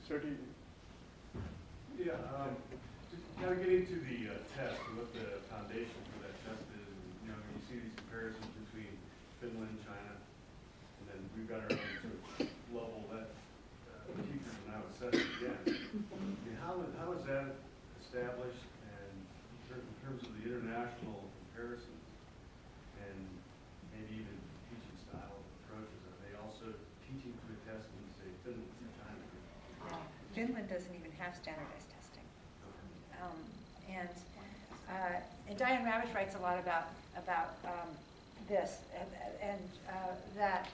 Sir, do you? Yeah, just kind of getting to the test and what the foundation for that test is. And, you know, you see these comparisons between Finland, China, and then we've got our own sort of level that teachers are now assessed again. I mean, how is that established, and in terms of the international comparisons and maybe even teaching style approaches, are they also teaching to a test in, say, Finland or China? Finland doesn't even have standardized testing. And Diane Ravish writes a lot about this, and that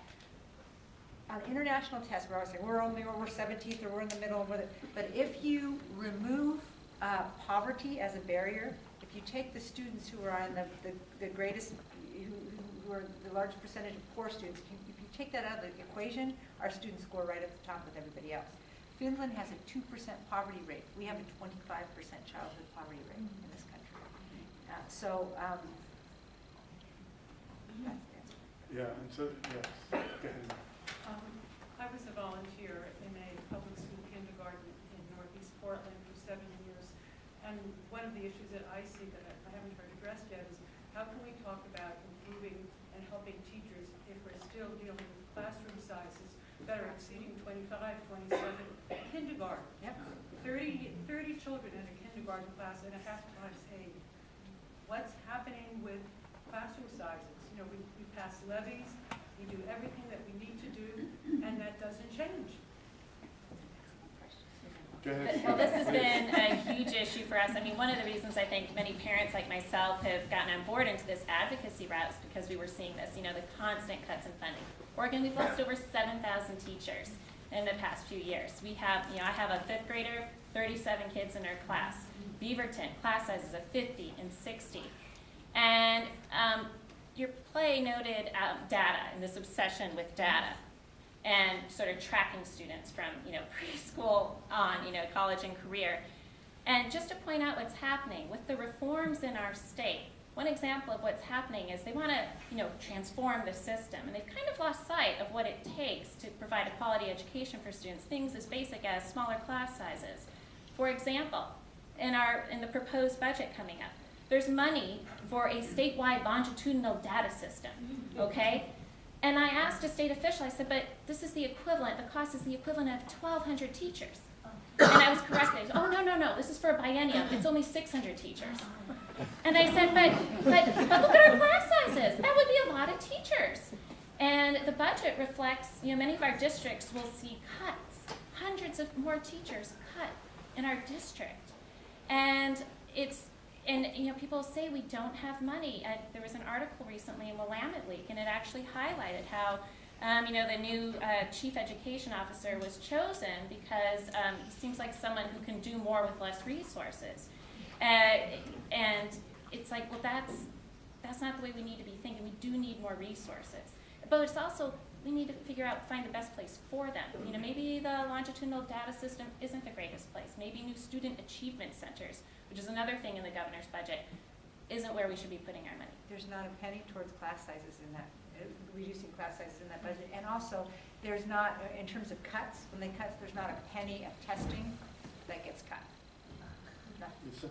on international tests, we're always saying we're 17th or we're in the middle, but if you remove poverty as a barrier, if you take the students who are on the greatest, who are the largest percentage of poor students, if you take that out of the equation, our students score right at the top with everybody else. Finland has a 2% poverty rate. We have a 25% childhood poverty rate in this country. That's the answer. Yeah, and so, yes, go ahead. I was a volunteer in a public school kindergarten in Northeast Portland for 7 years. And one of the issues that I see that I haven't heard addressed yet is how can we talk about improving and helping teachers if we're still dealing with classroom sizes that are exceeding 25, 27 kindergarten. Yep. 30 children in a kindergarten class and a half times 8. What's happening with classroom sizes? You know, we pass levies, we do everything that we need to do, and that doesn't change. Go ahead. Well, this has been a huge issue for us. I mean, one of the reasons I think many parents like myself have gotten on board into this advocacy route is because we were seeing this, you know, the constant cuts in funding. Oregon, we've lost over 7,000 teachers in the past few years. We have, you know, I have a 5th grader, 37 kids in our class. Beaverton, class sizes of 50 and 60. And your play noted data and this obsession with data and sort of tracking students from, you know, preschool on, you know, college and career. And just to point out what's happening with the reforms in our state, one example of what's happening is they want to, you know, transform the system, and they've kind of lost sight of what it takes to provide a quality education for students, things as basic as smaller class sizes. For example, in the proposed budget coming up, there's money for a statewide longitudinal data system, okay? And I asked a state official, I said, but this is the equivalent, the cost is the equivalent of 1,200 teachers. And I was corrected, oh, no, this is for a biennium, it's only 600 teachers. And I said, but look at our class sizes, that would be a lot of teachers. And the budget reflects, you know, many of our districts will see cuts, hundreds of more teachers cut in our district. And you know, people say we don't have money. There was an article recently in Willamette League, and it actually highlighted how, you know, the new chief education officer was chosen because he seems like someone who can do more with less resources. And it's like, well, that's not the way we need to be thinking. We do need more resources, but it's also we need to find the best place for them. You know, maybe the longitudinal data system isn't the greatest place. Maybe new student achievement centers, which is another thing in the governor's budget, isn't where we should be putting our money. There's not a penny towards class sizes in that, reducing class sizes in that budget. And also, there's not, in terms of cuts, when they cut, there's not a penny of testing that gets cut. Nothing. Lisa?